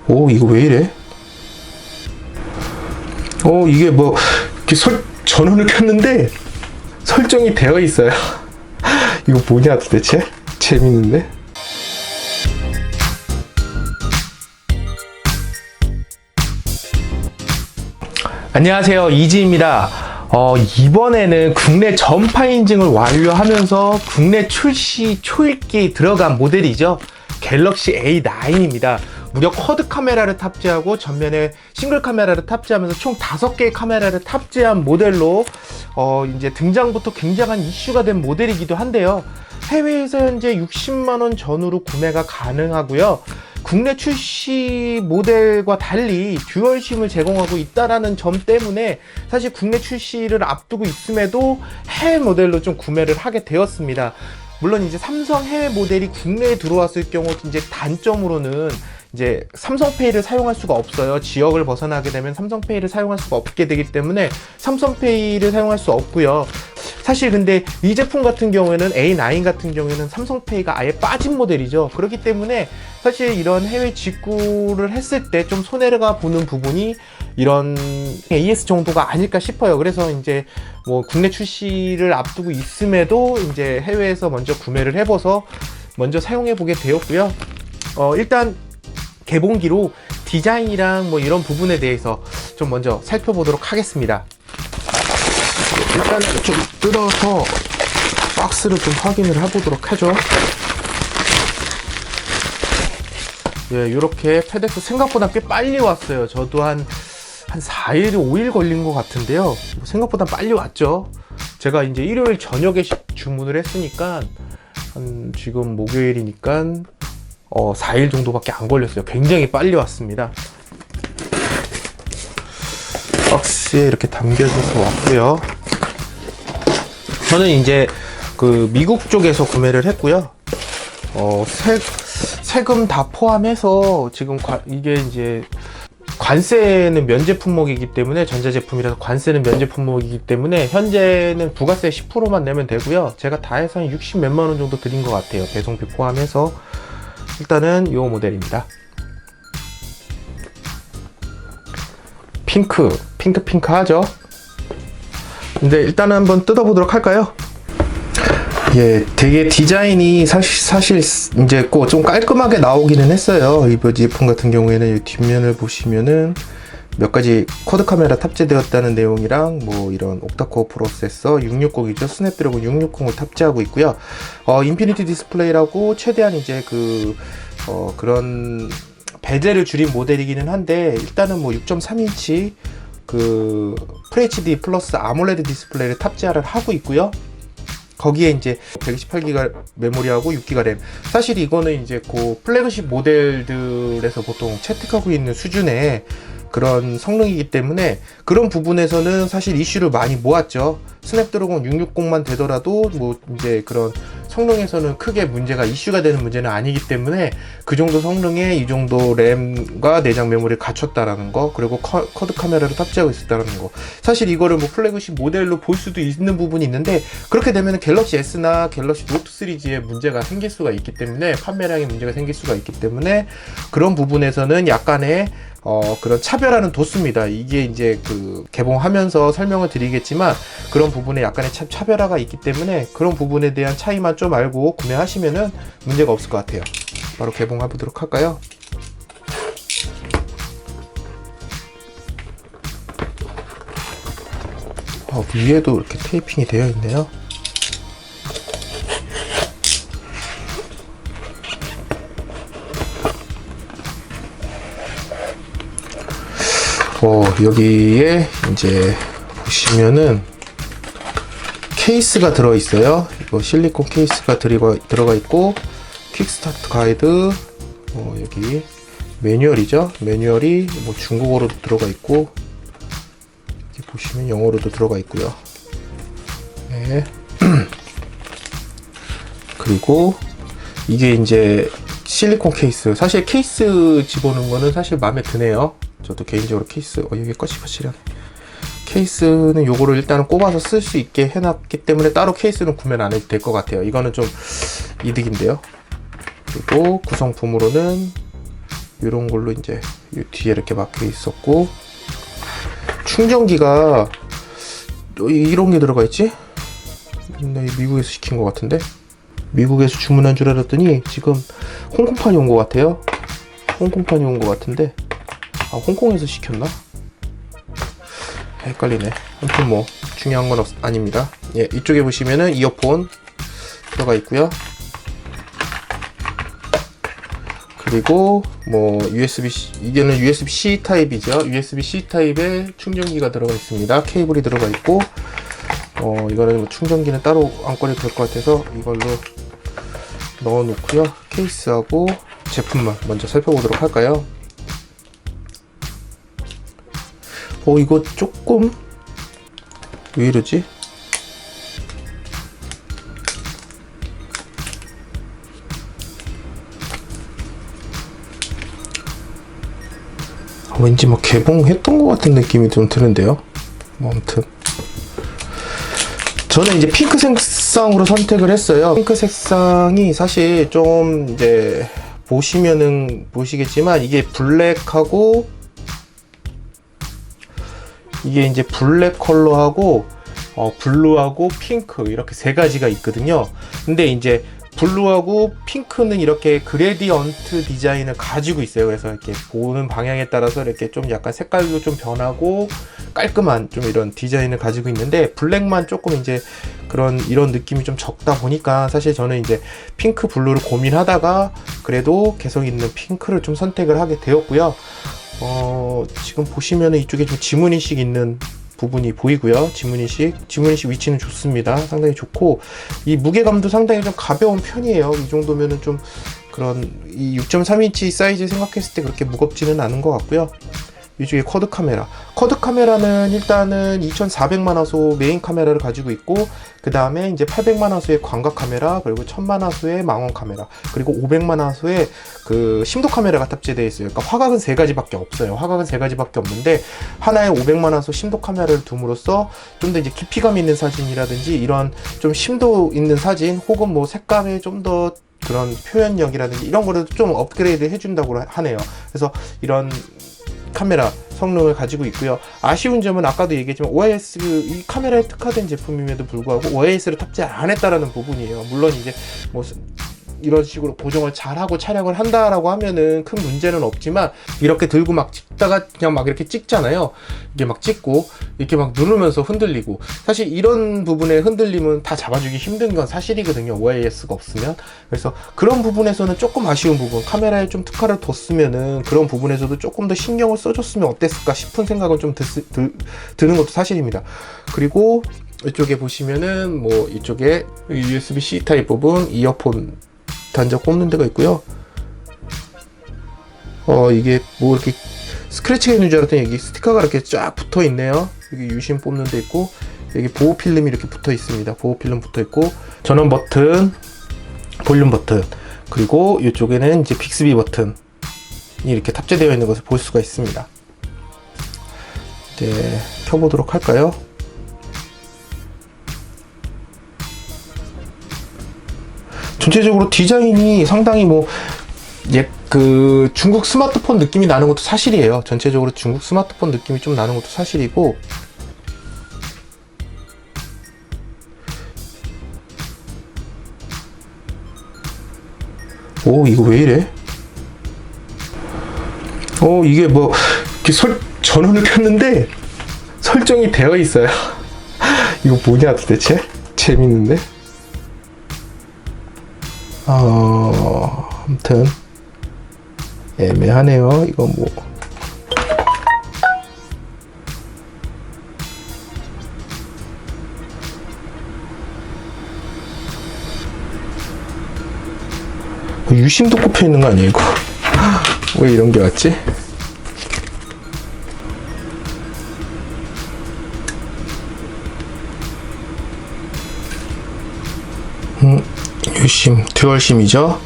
오, 이거 왜 이래? 이게 뭐 이렇게 전원을 켰는데 설정이 되어 있어요. 이거 뭐냐 도대체? 재밌는데? 안녕하세요, 이지입니다. 이번에는 국내 전파 인증을 완료하면서 국내 출시 초읽기 들어간 모델이죠. 갤럭시 A9입니다. 무려 쿼드 카메라를 탑재하고 전면에 싱글 카메라를 탑재하면서 총 5개의 카메라를 탑재한 모델로 이제 등장부터 굉장한 이슈가 된 모델이기도 한데요. 해외에서 현재 60만원 전후로 구매가 가능하고요. 국내 출시 모델과 달리 듀얼심을 제공하고 있다는 점 때문에 사실 국내 출시를 앞두고 있음에도 해외 모델로 좀 구매를 하게 되었습니다. 물론 이제 삼성 해외 모델이 국내에 들어왔을 경우 이제 단점으로는 이제 삼성페이를 사용할 수가 없어요. 지역을 벗어나게 되면 삼성페이를 사용할 수가 없게 되기 때문에 삼성페이를 사용할 수 없고요. 사실 근데 이 제품 같은 경우에는 A9 같은 경우에는 삼성페이가 아예 빠진 모델이죠. 그렇기 때문에 사실 이런 해외 직구를 했을 때 좀 손해가 보는 부분이 이런 AS 정도가 아닐까 싶어요. 그래서 이제 뭐 국내 출시를 앞두고 있음에도 이제 해외에서 먼저 구매를 해봐서 먼저 사용해 보게 되었고요. 일단 개봉기로 디자인이랑 뭐 이런 부분에 대해서 좀 먼저 살펴보도록 하겠습니다. 일단은 좀 뜯어서 박스를 좀 확인을 해보도록 하죠. 예, 이렇게 페덱스 생각보다 꽤 빨리 왔어요. 저도 한 4일, 5일 걸린 것 같은데요. 생각보다 빨리 왔죠. 제가 이제 일요일 저녁에 주문을 했으니까 지금 목요일이니까 4일 정도밖에 안 걸렸어요. 굉장히 빨리 왔습니다. 박스에 이렇게 담겨져서 왔고요. 저는 이제 그 미국 쪽에서 구매를 했고요. 세금 다 포함해서 지금 이게 이제 관세는 면제 품목이기 때문에, 전자제품이라서 관세는 면제 품목이기 때문에 현재는 부가세 10%만 내면 되고요. 제가 다 해서 한 60 몇만 원 정도 드린 것 같아요. 배송비 포함해서. 일단은 이 모델입니다. 핑크하죠? 근데 일단은 한번 뜯어보도록 할까요? 예, 되게 디자인이 사실 이제 좀 깔끔하게 나오기는 했어요. 이 제품 같은 경우에는 이 뒷면을 보시면은 몇 가지 쿼드 카메라 탑재되었다는 내용이랑 뭐 이런 옥타코어 프로세서 660이죠. 스냅드래곤 660을 탑재하고 있고요. 인피니티 디스플레이라고 최대한 이제 그런 배제를 줄인 모델이기는 한데, 일단은 뭐 6.3인치 그 FHD 플러스 아몰레드 디스플레이를 탑재를 하고 있고요. 거기에 이제 128기가 메모리하고 6기가 램. 사실 이거는 이제 그 플래그십 모델들에서 보통 채택하고 있는 수준의 그런 성능이기 때문에 그런 부분에서는 사실 이슈를 많이 모았죠. 스냅드래곤 660만 되더라도 뭐 이제 그런 성능에서는 크게 문제가 이슈가 되는 문제는 아니기 때문에 그 정도 성능에 이 정도 램과 내장 메모리를 갖췄다라는 거, 그리고 쿼드 카메라를 탑재하고 있었다는 거. 사실 이거를 뭐 플래그십 모델로 볼 수도 있는 부분이 있는데, 그렇게 되면 갤럭시 S나 갤럭시 노트 시리즈에 문제가 생길 수가 있기 때문에, 판매량에 문제가 생길 수가 있기 때문에 그런 부분에서는 약간의 그런 차별화는 뒀습니다. 이게 이제 그 개봉하면서 설명을 드리겠지만 그런 부분에 약간의 차별화가 있기 때문에 그런 부분에 대한 차이만 좀 알고 구매하시면은 문제가 없을 것 같아요. 바로 개봉해 보도록 할까요? 위에도 이렇게 테이핑이 되어 있네요. 여기에 이제 보시면은 케이스가 들어있어요. 이거 실리콘 케이스가 들어가 있고, 퀵스타트 가이드, 여기 매뉴얼이죠. 매뉴얼이 뭐 중국어로도 들어가 있고, 여기 보시면 영어로도 들어가 있고요. 네. 그리고 이게 이제 실리콘 케이스. 사실 케이스 집어넣은 거는 사실 마음에 드네요. 저도 개인적으로 케이스, 여기 거칠거칠하네. 케이스는 요거를 일단은 꼽아서 쓸 수 있게 해놨기 때문에 따로 케이스는 구매는 안 해도 될 것 같아요. 이거는 좀 이득인데요. 그리고 구성품으로는 이런 걸로 이제 이 뒤에 이렇게 막혀 있었고, 충전기가 이런 게 들어가 있지? 나 미국에서 시킨 것 같은데, 미국에서 주문한 줄 알았더니 지금 홍콩판이 온 것 같아요. 홍콩판이 온 것 같은데, 아, 홍콩에서 시켰나? 헷갈리네. 아무튼 뭐 중요한 건 아닙니다. 예, 이쪽에 보시면은 이어폰 들어가 있고요. 그리고 뭐 USB-C, 이게는 USB-C 타입이죠. USB-C 타입의 충전기가 들어가 있습니다. 케이블이 들어가 있고, 이거는 뭐 충전기는 따로 안 꺼내도 될 것 같아서 이걸로 넣어 놓고요. 케이스하고 제품만 먼저 살펴보도록 할까요? 이거 조금 왜 이러지? 왠지 막 개봉했던 것 같은 느낌이 좀 드는데요. 뭐 아무튼 저는 이제 핑크 색상으로 선택을 했어요. 핑크 색상이 사실 좀 이제 보시면은 보시겠지만 이게 블랙하고, 이게 이제 블랙 컬러하고 블루하고 핑크 이렇게 세 가지가 있거든요. 근데 이제 블루하고 핑크는 이렇게 그레디언트 디자인을 가지고 있어요. 그래서 이렇게 보는 방향에 따라서 이렇게 좀 약간 색깔도 좀 변하고 깔끔한 좀 이런 디자인을 가지고 있는데, 블랙만 조금 이제 이런 느낌이 좀 적다 보니까 사실 저는 이제 핑크 블루를 고민하다가 그래도 개성 있는 핑크를 좀 선택을 하게 되었고요. 지금 보시면은 이쪽에 좀 지문인식 있는 부분이 보이고요. 지문인식 위치는 좋습니다. 상당히 좋고, 이 무게감도 상당히 좀 가벼운 편이에요. 이 정도면은 좀 이 6.3인치 사이즈 생각했을 때 그렇게 무겁지는 않은 것 같고요. 이쪽에 쿼드 카메라는 일단은 2400만 화소 메인 카메라를 가지고 있고, 그 다음에 이제 800만 화소의 광각 카메라, 그리고 1000만 화소의 망원 카메라, 그리고 500만 화소의 그 심도 카메라가 탑재되어 있어요. 그러니까 화각은 3가지밖에 없어요. 화각은 3가지밖에 없는데 하나에 500만 화소 심도 카메라를 둠으로써 좀 더 이제 깊이감 있는 사진이라든지 이런 좀 심도 있는 사진, 혹은 뭐 색감에 좀 더 그런 표현력이라든지 이런 거를 좀 업그레이드 해준다고 하네요. 그래서 이런 카메라 성능을 가지고 있고요. 아쉬운 점은 아까도 얘기했지만 OIS, 이 카메라에 특화된 제품임에도 불구하고 OIS를 탑재 안 했다라는 부분이에요. 물론 이제 뭐 이런 식으로 고정을 잘하고 촬영을 한다라고 하면은 큰 문제는 없지만, 이렇게 들고 막 찍다가 그냥 막 이렇게 찍잖아요. 이게 막 찍고 이렇게 막 누르면서 흔들리고, 사실 이런 부분의 흔들림은 다 잡아주기 힘든 건 사실이거든요. OIS가 없으면. 그래서 그런 부분에서는 조금 아쉬운 부분, 카메라에 좀 특화를 뒀으면은 그런 부분에서도 조금 더 신경을 써줬으면 어땠을까 싶은 생각은 좀 드는 것도 사실입니다. 그리고 이쪽에 보시면은 뭐 이쪽에 USB-C 타입 부분, 이어폰 단자 꼽는 데가 있고요. 이게 뭐 이렇게 스크래치가 있는 줄 알았더니 여기 스티커가 이렇게 쫙 붙어 있네요. 여기 유심 뽑는 데 있고, 여기 보호 필름이 이렇게 붙어 있습니다. 보호 필름 붙어 있고, 전원 버튼, 볼륨 버튼, 그리고 이쪽에는 이제 빅스비 버튼이 이렇게 탑재되어 있는 것을 볼 수가 있습니다. 이제 켜보도록 할까요? 전체적으로 디자인이 상당히 뭐 그 중국 스마트폰 느낌이 나는 것도 사실이에요. 전체적으로 중국 스마트폰 느낌이 좀 나는 것도 사실이고, 이거 왜 이래? 이게 뭐 이렇게 전원을 켰는데 설정이 되어 있어요. 이거 뭐냐 도대체? 재밌는데? 아무튼 애매하네요. 이거 뭐 유심도 꼽혀 있는 거 아니야 이거? 왜 이런 게 왔지? 유심, 듀얼심이죠.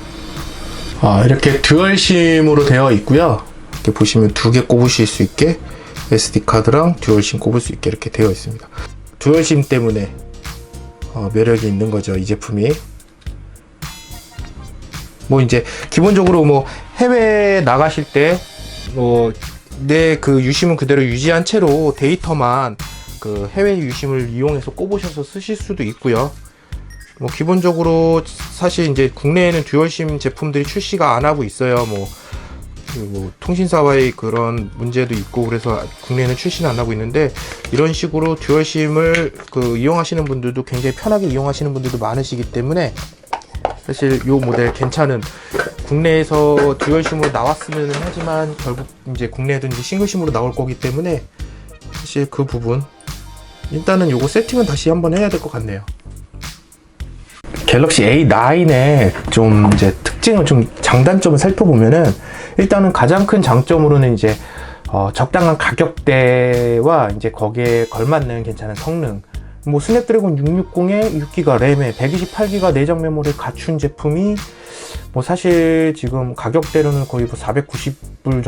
이렇게 듀얼심으로 되어 있고요. 이렇게 보시면 2개 꼽으실 수 있게, SD 카드랑 듀얼심 꼽을 수 있게 이렇게 되어 있습니다. 듀얼심 때문에 매력이 있는 거죠, 이 제품이. 뭐 이제 기본적으로 뭐 해외에 나가실 때 내 그 유심은 그대로 유지한 채로 데이터만 그 해외 유심을 이용해서 꼽으셔서 쓰실 수도 있고요. 뭐 기본적으로 사실 이제 국내에는 듀얼심 제품들이 출시가 안 하고 있어요. 뭐 통신사와의 그런 문제도 있고 그래서 국내에는 출시는 안 하고 있는데, 이런 식으로 듀얼심을 그 이용하시는 분들도 굉장히 편하게 이용하시는 분들도 많으시기 때문에 사실 요 모델 괜찮은, 국내에서 듀얼심으로 나왔으면 하지만 결국 이제 국내에도 이제 싱글심으로 나올 거기 때문에 사실 그 부분 일단은 요거 세팅은 다시 한번 해야 될 것 같네요. 갤럭시 A9의 좀 이제 특징을, 좀 장단점을 살펴보면은, 일단은 가장 큰 장점으로는 이제 적당한 가격대와 이제 거기에 걸맞는 괜찮은 성능, 뭐 스냅드래곤 660에 6기가 램에 128기가 내장 메모리를 갖춘 제품이 뭐 사실 지금 가격대로는 거의 뭐 490불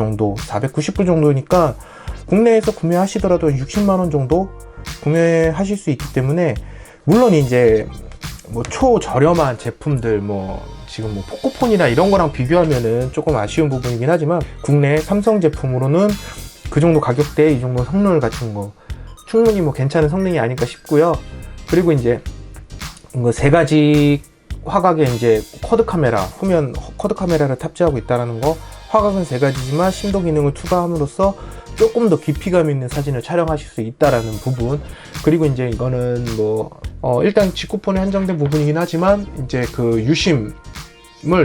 정도니까 국내에서 구매하시더라도 60만원 정도 구매하실 수 있기 때문에, 물론 이제 뭐 초저렴한 제품들, 뭐 지금 뭐 포코폰이나 이런 거랑 비교하면은 조금 아쉬운 부분이긴 하지만, 국내 삼성 제품으로는 그 정도 가격대에 이 정도 성능을 갖춘 거 충분히 뭐 괜찮은 성능이 아닐까 싶고요. 그리고 이제 뭐 세 가지 화각의 이제 쿼드 카메라, 후면 쿼드 카메라를 탑재하고 있다는 거, 화각은 세 가지지만 심도 기능을 추가함으로써 조금 더 깊이감 있는 사진을 촬영하실 수 있다라는 부분, 그리고 이제 이거는 뭐 일단 직구폰에 한정된 부분이긴 하지만 이제 그 유심을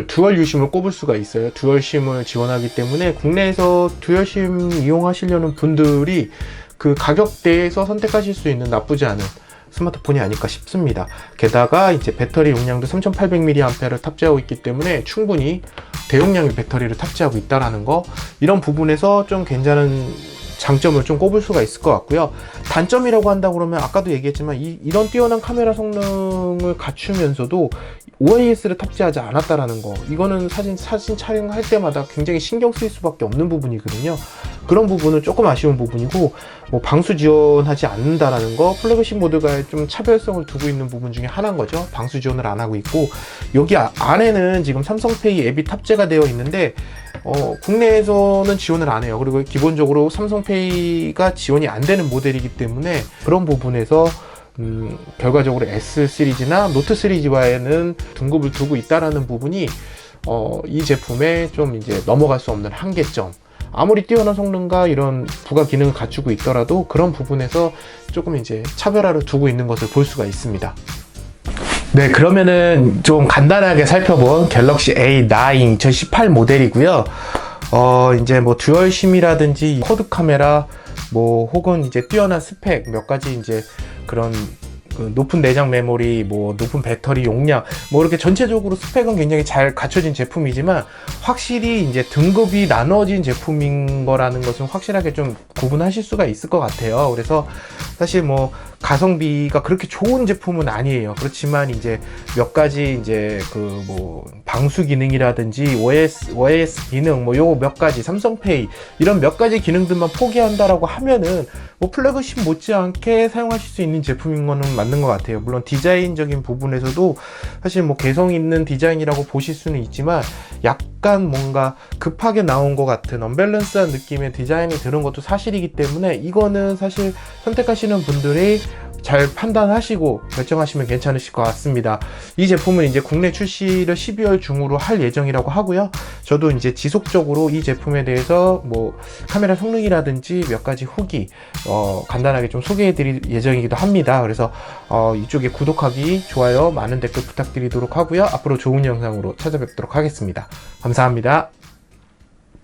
듀얼 유심을 꼽을 수가 있어요. 듀얼 심을 지원하기 때문에 국내에서 듀얼 심 이용하시려는 분들이 그 가격대에서 선택하실 수 있는 나쁘지 않은 스마트폰이 아닐까 싶습니다. 게다가 이제 배터리 용량도 3800mAh를 탑재하고 있기 때문에 충분히 대용량의 배터리를 탑재하고 있다라는 거, 이런 부분에서 좀 괜찮은 장점을 좀 꼽을 수가 있을 것 같고요. 단점이라고 한다 그러면 아까도 얘기했지만 이런 뛰어난 카메라 성능을 갖추면서도 OIS를 탑재하지 않았다라는 거, 이거는 사진 촬영할 때마다 굉장히 신경 쓰일 수밖에 없는 부분이거든요. 그런 부분은 조금 아쉬운 부분이고, 뭐 방수 지원하지 않는다라는 거, 플래그십 모드가 좀 차별성을 두고 있는 부분 중에 하나인 거죠. 방수 지원을 안 하고 있고, 여기 안에는 지금 삼성페이 앱이 탑재가 되어 있는데 국내에서는 지원을 안 해요. 그리고 기본적으로 삼성페이가 지원이 안 되는 모델이기 때문에 그런 부분에서 결과적으로 S 시리즈나 노트 시리즈와에는 등급을 두고 있다라는 부분이 이 제품에 좀 이제 넘어갈 수 없는 한계점. 아무리 뛰어난 성능과 이런 부가 기능을 갖추고 있더라도 그런 부분에서 조금 이제 차별화를 두고 있는 것을 볼 수가 있습니다. 네, 그러면은 좀 간단하게 살펴본 갤럭시 A9 2018 모델이고요. 이제 뭐 듀얼심이라든지 쿼드 카메라, 뭐 혹은 이제 뛰어난 스펙 몇 가지 이제 그런 그 높은 내장 메모리, 뭐 높은 배터리 용량, 뭐 이렇게 전체적으로 스펙은 굉장히 잘 갖춰진 제품이지만, 확실히 이제 등급이 나눠진 제품인 거라는 것은 확실하게 좀 구분하실 수가 있을 것 같아요. 그래서 사실 뭐 가성비가 그렇게 좋은 제품은 아니에요. 그렇지만 이제 몇 가지 이제 그 뭐 방수 기능이라든지 OS 기능, 뭐 요거 몇 가지, 삼성페이 이런 몇 가지 기능들만 포기한다라고 하면은 뭐 플래그십 못지않게 사용하실 수 있는 제품인 거는 맞는 것 같아요. 물론 디자인적인 부분에서도 사실 뭐 개성 있는 디자인이라고 보실 수는 있지만, 약간 뭔가 급하게 나온 것 같은 언밸런스한 느낌의 디자인이 드는 것도 사실이기 때문에, 이거는 사실 선택하시는 분들이 잘 판단하시고 결정하시면 괜찮으실 것 같습니다. 이 제품은 이제 국내 출시를 12월 중으로 할 예정이라고 하고요. 저도 이제 지속적으로 이 제품에 대해서 뭐 카메라 성능이라든지 몇 가지 후기 간단하게 좀 소개해 드릴 예정이기도 합니다. 그래서 이쪽에 구독하기, 좋아요, 많은 댓글 부탁드리도록 하고요. 앞으로 좋은 영상으로 찾아뵙도록 하겠습니다. 감사합니다.